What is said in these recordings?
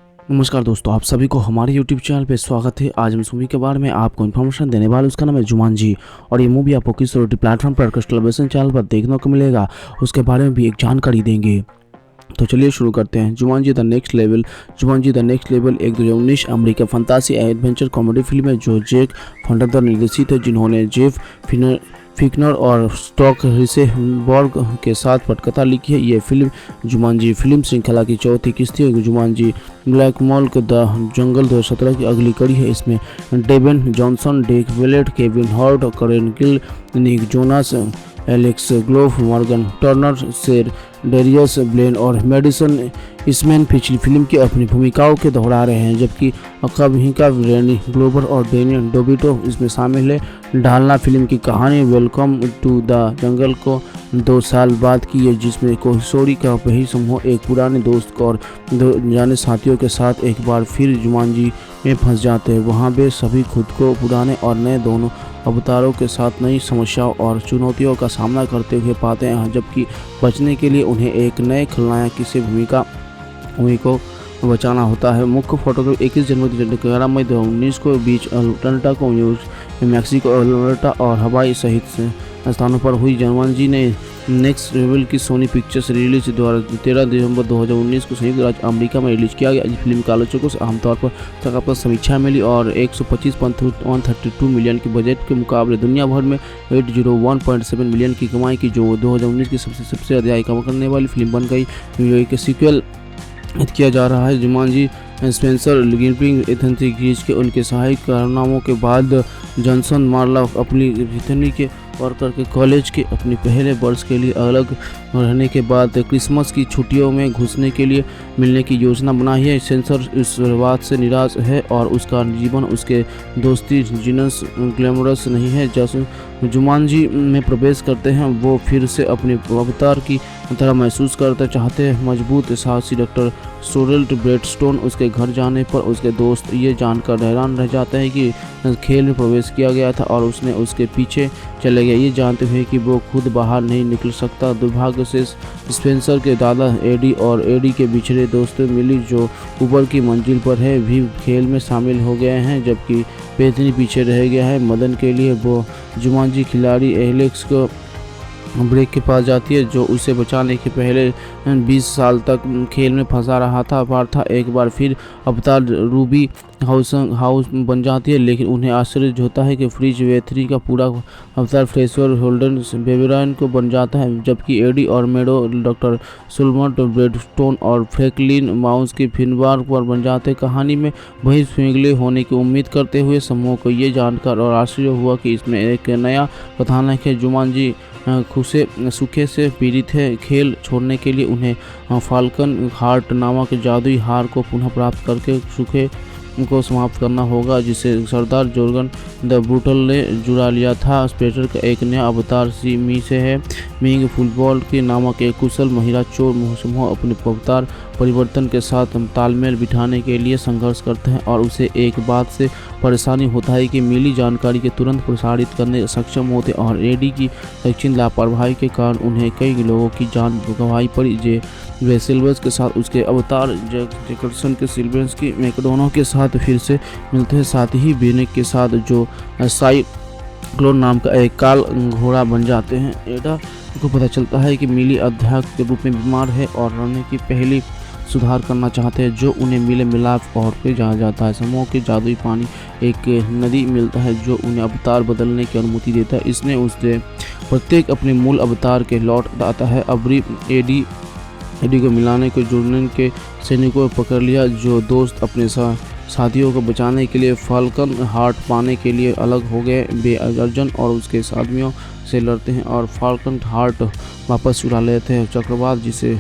नमस्कार दोस्तों, आप सभी को हमारे YouTube चैनल पे स्वागत है। आज हम इस मूवी के बारे में आपको इन्फॉर्मेशन देने वाले, उसका नाम है जुमानजी। और ये मूवी आपको किस OTT प्लेटफॉर्म पर टेलीविजन चैनल पर देखने को मिलेगा, उसके बारे में भी एक जानकारी देंगे। तो चलिए शुरू करते हैं। Jumanji the next level. Jumanji the next level एक 2019 अमेरिकी फंतासी एडवेंचर कॉमेडी फिल्म है जो जैक फंडर निर्देशित है, जिन्होंने जेफ फिकनर और स्टॉक रिसेबॉर्ग के साथ पटकथा लिखी है। ये फिल्म जुमानजी फिल्म श्रृंखला की चौथी किस्त है। Jumanji black mall the jungle 2017 की अगली कड़ी है। इसमें डेवन जॉनसन, डेक वेलेट, Kevin Hart, Karen Gill, Nick Jonas, Alex ग्लोव, Morgan Turner, Ser Darius Blain और मेडिसन इसमैन पिछली फिल्म की अपनी भूमिकाओं के दोहरा रहे हैं, जबकि अकाबिका रेनी ग्लोबर और डेनियल डोबिटो इसमें शामिल है। ढालना फिल्म की कहानी वेलकम टू द जंगल को 2 साल बाद की है, जिसमें कोहिसोरी का वही समूह एक पुराने दोस्त और 2 जाने साथियों के साथ एक बार फिर जुमानजी में फंस जाते हैं। वहाँ वे सभी खुद को पुराने और नए दोनों अवतारों के साथ नई समस्याओं और चुनौतियों का सामना करते हुए पाते हैं, जबकि बचने के लिए उन्हें एक नए खलनायक की भूमिका को बचाना होता है। मुख्य फोटोग्राफी 21 जनवरी 2019 को बीच अटलांटा को मैक्सिको अटलांटा और हवाई सहित स्थानों पर हुई। जुमानजी ने नेक्स्ट लेवल की सोनी पिक्चर्स रिलीज द्वारा 13 दिसंबर 2019 को संयुक्त राज्य अमेरिका में रिलीज किया गया। इस फिल्म के आलोचकों से आमतौर पर सकारात्मक समीक्षा मिली और 125.132 मिलियन के बजट के मुकाबले दुनिया भर में 801.7 मिलियन की कमाई की, जो 2019 की सबसे अधिक कमाई करने वाली फिल्म बन गई। के सीक्वल किया जा रहा है। जुमानजी स्पेंसर गिलपिंग एथन ग्रीज के उनके सहायक कारनामों के बाद जॉनसन मार्ला अपनी रिथनी के वर्कर के कॉलेज के अपने पहले वर्ष के लिए अलग रहने के बाद क्रिसमस की छुट्टियों में घुसने के लिए मिलने की योजना बनाई है। सेंसर इस बात से निराश है और उसका जीवन उसके दोस्ती जीनस ग्लैमरस नहीं है। जैसे जुमानजी में प्रवेश करते हैं, वो फिर से अपने अवतार की तरह महसूस करते चाहते हैं। मजबूत साहसी डॉक्टर सोरेल्ट ब्रेडस्टोन उसके घर जाने पर उसके दोस्त ये जानकर हैरान रह जाते हैं कि खेल में प्रवेश किया गया था और उसने उसके पीछे चले गए, ये जानते हुए कि वो खुद बाहर नहीं निकल सकता। दुर्भाग्य से स्पेंसर के दादा एडी और एडी के बिछड़े दोस्त मिली, जो ऊपर की मंजिल पर है, भी खेल में शामिल हो गए हैं, जबकि पेथनी पीछे रह गया है। मदन के लिए वो जुमानजी खिलाड़ी एलेक्स को ब्रेक के पास जाती है, जो उसे बचाने के पहले 20 साल तक खेल में फंसा रहा था। पार्था एक बार फिर अवतार रूबी हाउस बन जाती है, लेकिन उन्हें आश्चर्य होता है कि फ्रिज वेथरी का पूरा अवतार फ्रेशर होल्डन बेबराइन को बन जाता है, जबकि एडी और मेडो डॉक्टर सुलमट ब्रेडस्टोन और फ्रैंकलिन माउस की फिनबार पर बन जाते हैं। कहानी में वही स्विंगले होने की उम्मीद करते हुए समूह को ये जानकर और आश्चर्य हुआ कि इसमें एक नया कथानक है। जुमानजी सूखे से पीड़ित है। खेल छोड़ने के लिए उन्हें फाल्कन हार्ट नामक जादुई हार को पुनः प्राप्त करके सूखे को समाप्त करना होगा, जिसे सरदार जोर्गन द ब्रूटल ने जुड़ा लिया था। स्पेक्टर का एक नया अवतार मी से है। मिंग फुटबॉल के नामक एक कुशल महिला चोर समूह अपने अवतार परिवर्तन के साथ तालमेल बिठाने के लिए संघर्ष करते हैं और उसे एक बात से परेशानी होता है कि मिली जानकारी के तुरंत प्रसारित करने सक्षम होते और एडी की दक्षिण लापरवाही के कारण उन्हें कई लोगों की जान गंवाई पड़ी। वे सिल्वर्स के साथ उसके अवतार जैकर्सन के सिल्वर्स की मैकडोनो के साथ फिर से मिलते हैं, साथ ही बेनेक के साथ जो साइक्लोन नाम का एक काल घोड़ा बन जाते हैं। एडा को पता चलता है कि मिली अध्यात्म के रूप में बीमार है और रहने की पहली सुधार करना चाहते हैं, जो उन्हें मिले मिलाप और पे जाना जाता है। समूह के जादुई पानी एक नदी मिलता है जो उन्हें अवतार बदलने की अनुमति देता है। इसने उससे प्रत्येक अपने मूल अवतार के लौट आता है। अबरी एडी को मिलाने के जुड़ने के सैनिकों को पकड़ लिया, जो दोस्त अपने साथियों को बचाने के लिए फाल्कन हार्ट पाने के लिए अलग हो गए। वे अर्जुन और उसके साथियों से लड़ते हैं और फाल्कन हार्ट वापस चुरा लेते हैं। चक्रवात, जिसे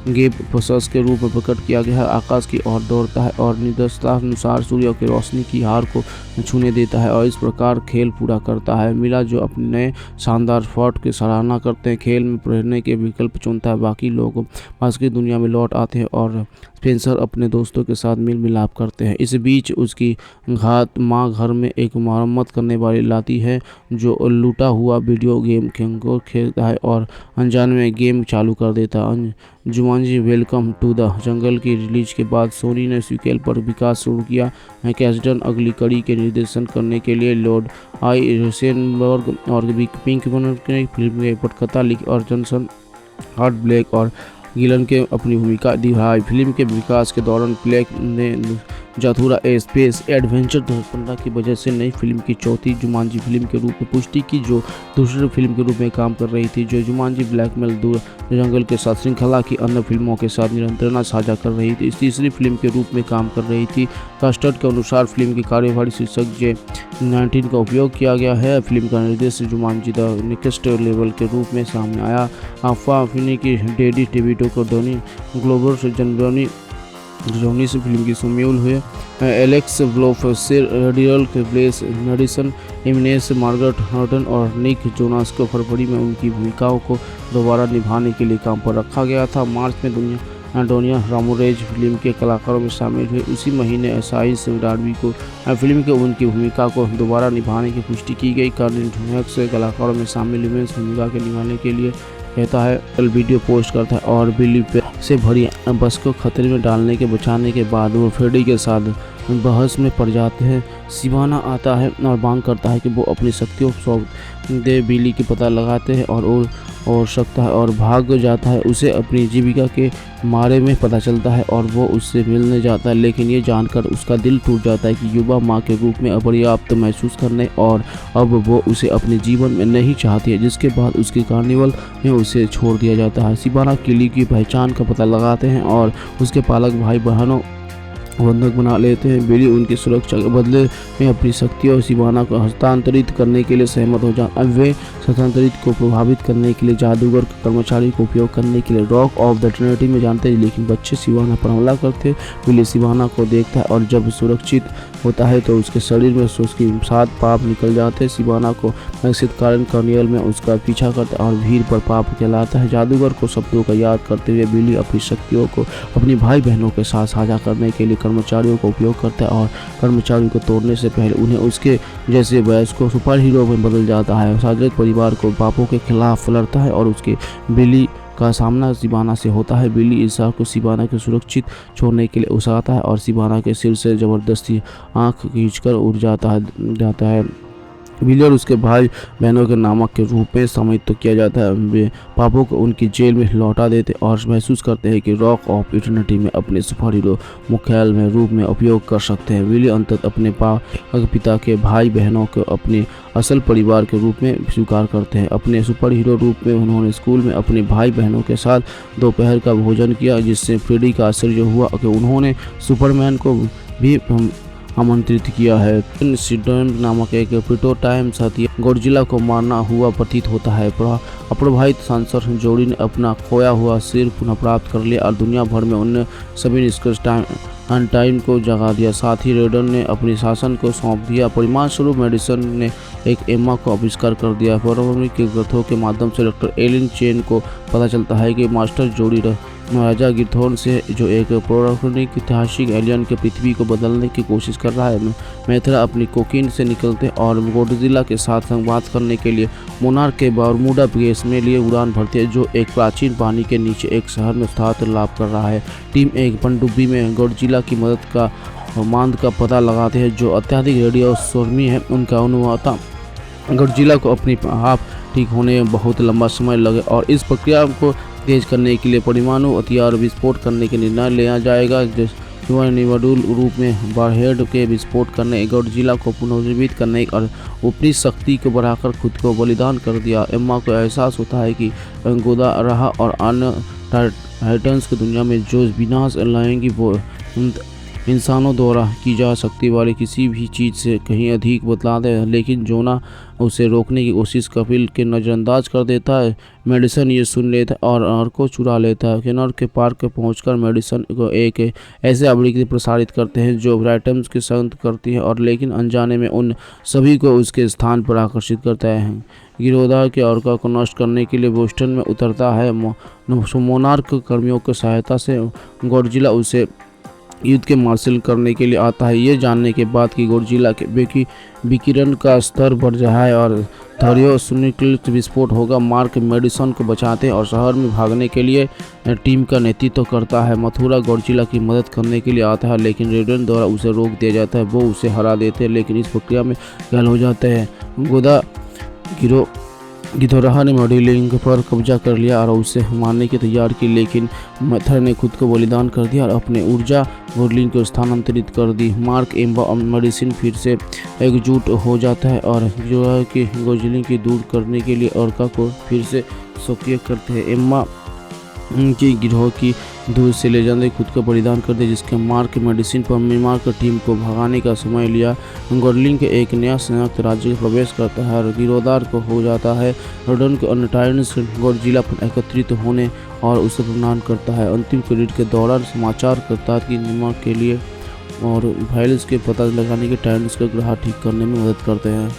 गेब प्रोसेस के रूप में प्रकट किया गया है, आकाश की ओर दौड़ता है और निर्देशानुसार सूर्य की रोशनी की हार को छूने देता है और इस प्रकार खेल पूरा करता है। मिला, जो अपने नए शानदार फॉर्ट की सराहना करते हैं, खेल में रहने के विकल्प चुनता है। बाकी लोग वास्तविक दुनिया में लौट आते हैं और स्पेंसर अपने दोस्तों के साथ मिल मिलाप करते हैं। इस बीच उसकी घात माँ घर में एक मरम्मत करने वाली लाती है, जो लूटा हुआ वीडियो गेम को खेलता है और अनजान में गेम चालू कर देता है। Jumanji welcome to the jungle की रिलीज के बाद सोनी ने सीक्वल पर विकास शुरू किया है। कैस्टन अगली कड़ी के निर्देशन करने के लिए लॉर्ड आई रोसेनबर्ग और पिंक ने फिल्म के पटकथा लिखी और जॉनसन हार्ट ब्लैक और गिलन के अपनी भूमिका निभाई। फिल्म के विकास के दौरान ब्लैक ने जाथुरा ए स्पेस एडवेंचर 2015 की वजह से नई फिल्म की चौथी जुमांजी फिल्म के रूप में पुष्टि की, जो दूसरी फिल्म के रूप में काम कर रही थी, जो जुमांजी ब्लैकमेल दूर जंगल के साथ श्रृंखला की अन्य फिल्मों के साथ निरंतरता साझा कर रही थी। इस तीसरी फिल्म के रूप में काम कर रही थी। कास्टर्ड के अनुसार फिल्म की कार्यवाही शीर्षक J19 का उपयोग किया गया है। फिल्म का निर्देश जुमांजी द नेक्स्ट लेवल के रूप में सामने आया। आफा फिनी की डेडी डेविडो को डोनी ग्लोबर से जोनी से फिल्म की शामिल हुए। एलेक्स ब्लोफ से रेडियल के ब्लेस मेडिसन इमनेस मार्गरेट हॉर्टन और निक जोनास को फरवरी में उनकी भूमिकाओं को दोबारा निभाने के लिए काम पर रखा गया था। मार्च में एंटोनिया रामोरेज फिल्म के कलाकारों में शामिल हुए। उसी महीने साइंस राडवी को फिल्म के उनकी भूमिका को दोबारा निभाने की पुष्टि की गई। कार्निन से कलाकारों में शामिल विमेंस भूमिका के निभाने के लिए कहता है, वीडियो पोस्ट करता है और बिली से भरी बस को खतरे में डालने के बचाने के बाद वो फ्रेडी के साथ बहस में पड़ जाते हैं। सिवाना आता है और मांग करता है कि वो अपनी शक्तियों को सौंप दे। बिली की पता लगाते हैं और सकता है और भाग जाता है। उसे अपनी जीविका के बारे में पता चलता है और वो उससे मिलने जाता है, लेकिन ये जानकर उसका दिल टूट जाता है कि युवा माँ के रूप में अपर्याप्त महसूस करने और अब वो उसे अपने जीवन में नहीं चाहती है, जिसके बाद उसके कार्निवल में उसे छोड़ दिया जाता है। सिवाना किली की पहचान का पता लगाते हैं और उसके पालक भाई बहनों बंधक बना लेते हैं। बिली उनकी सुरक्षा के बदले में अपनी शक्तियों और सिवाना को हस्तांतरित करने के लिए सहमत हो जाते हैं। वे हस्तांतरित को प्रभावित करने के लिए जादूगर कर्मचारी को उपयोग करने के लिए रॉक ऑफ द ट्रिनिटी में जानते हैं, लेकिन बच्चे सिवाना पर हमला करते हैं। बिली सिवाना को देखता है और जब सुरक्षित होता है तो उसके शरीर में उसकी 7 पाप निकल जाते हैं। सिवाना को विकसित कारण कार्नियल में उसका पीछा करता है और भीड़ पर पाप कहलाता है। जादूगर को शब्दों का याद करते हुए बिली अपनी शक्तियों को अपनी भाई बहनों के साथ साझा करने के लिए कर्मचारियों का उपयोग करता है और कर्मचारियों को तोड़ने से पहले उन्हें उसके जैसे वयस्क सुपर हीरो में बदल जाता है। साजरत परिवार को पापों के खिलाफ लड़ता है और उसके बिली का सामना सिवाना से होता है। बिली ईसा को सिवाना को सुरक्षित छोड़ने के लिए उसाता है और सिवाना के सिर से जबरदस्ती आंख खींचकर उड़ जाता है। बिली और उसके भाई बहनों के नामक के रूप में सम्मिलित तो किया जाता है। वे पापों को उनकी जेल में लौटा देते और महसूस करते हैं कि रॉक ऑफ इटर्निटी में अपने सुपर हीरो मुख्यालय में रूप में उपयोग कर सकते हैं। बिली अंततः अपने पिता के भाई बहनों को अपने असल परिवार के रूप में स्वीकार करते हैं। अपने सुपर हीरो रूप में उन्होंने स्कूल में अपने भाई बहनों के साथ दोपहर का भोजन किया, जिससे फ्रेडी का आश्चर्य हुआ कि उन्होंने सुपरमैन को भी आमंत्रित किया है। सिडन नामक एक प्रोटो टाइम साथी गॉडजिला को मारना हुआ प्रतीत होता है। अप्रभावित सांसर जोड़ी ने अपना खोया हुआ सिर पुनः प्राप्त कर लिया और दुनिया भर में उन्हें सभी निष्कर्ष टाइम को जगा दिया। साथ ही रेडन ने अपनी शासन को सौंप दिया। परिणाम स्वरूप मेडिसन ने एक एम्मा को आविष्कार कर दिया। परमाणु के ग्रंथों के माध्यम से डॉक्टर एलिन चेन को पता चलता है कि मास्टर जोड़ी राजा गिरथोन से जो एक पौराणिक ऐतिहासिक एलियन के पृथ्वी को बदलने की कोशिश कर रहा है। मैथरा अपनी कोकीन से निकलते और गॉडजिला के साथ संवाद करने के लिए मोनार्क के बरमूडा बेस में लिए उड़ान भरती है, जो एक प्राचीन पानी के नीचे एक शहर में स्थायित्व लाभ कर रहा है। टीम एक पनडुब्बी में गॉडजिला की मदद का मांद का पता लगाते हैं, जो अत्यधिक रेडियोधर्मी है। उनका अनुवाता गॉडजिला को अपनी आप ठीक होने में बहुत लंबा समय लगे और इस प्रक्रिया को तेज करने के लिए परमाणु हथियार विस्फोट करने के निर्णय लिया जाएगा। निवडुल रूप में बारहेड के विस्फोट करने, गॉडजिला को पुनर्जीवित करने और ऊपरी शक्ति को बढ़ाकर खुद को बलिदान कर दिया। एम्मा को एहसास होता है कि गोदा रहा और अन्य टाइटन्स की दुनिया में जो विनाश लाएंगी वो इंसानों द्वारा की जा सकती वाली किसी भी चीज़ से कहीं अधिक बतलाते हैं, लेकिन जोना उसे रोकने की कोशिश कपिल के नज़रअंदाज कर देता है। मेडिसन ये सुन लेता है और आर को चुरा लेता है। किन्नर के पार्क के पहुंचकर मेडिसन को एक ऐसे आवृत्ति प्रसारित करते हैं जो ब्राइटम्स के संत करती है और लेकिन अनजाने में उन सभी को उसके स्थान पर आकर्षित करता है। गिरोधा के अर्का को नष्ट करने के लिए बोस्टन में उतरता है। मोनार्क कर्मियों की सहायता से गॉडजिला उसे युद्ध के मार्शल करने के लिए आता है। ये जानने के बाद कि गॉडजिला के विकिरण का स्तर बढ़ रहा है और थर्मोन्यूक्लियर विस्फोट होगा। मार्क मेडिसन को बचाते हैं और शहर में भागने के लिए टीम का नेतृत्व करता है। मथुरा गॉडजिला की मदद करने के लिए आता है, लेकिन रेडन द्वारा उसे रोक दिया जाता है। वो उसे हरा देते हैं, लेकिन इस प्रक्रिया में घायल हो जाते हैं। गिधोराहा ने मॉडलिंग पर कब्जा कर लिया और उसे मारने की तैयार की, लेकिन मैथर ने खुद को बलिदान कर दिया और अपने ऊर्जा मॉडलिंग को स्थानांतरित कर दी। मार्क एम्बा मेडिसिन फिर से एकजुट हो जाता है और जो कि गॉडजिला की दूर करने के लिए अर्का को फिर से सक्रिय करते हैं। एम्मा की गिरोह की दूर से ले जाने खुद का बलिदान कर दिया, जिसके मार्क मेडिसिन पर मार्क टीम को भगाने का समय लिया। गॉडलिंग एक नया संयुक्त राज्य में प्रवेश करता है और गिरोदार को हो जाता है। रोडन के अन्य टाइटन्स गॉडजिला पर एकत्रित होने और उसे प्रणाम करता है। अंतिम क्रेडिट के दौरान समाचार करता है कि नियम के लिए और फाइल्स के पता लगाने के टाइटन्स का ग्रह ठीक करने में मदद करते हैं।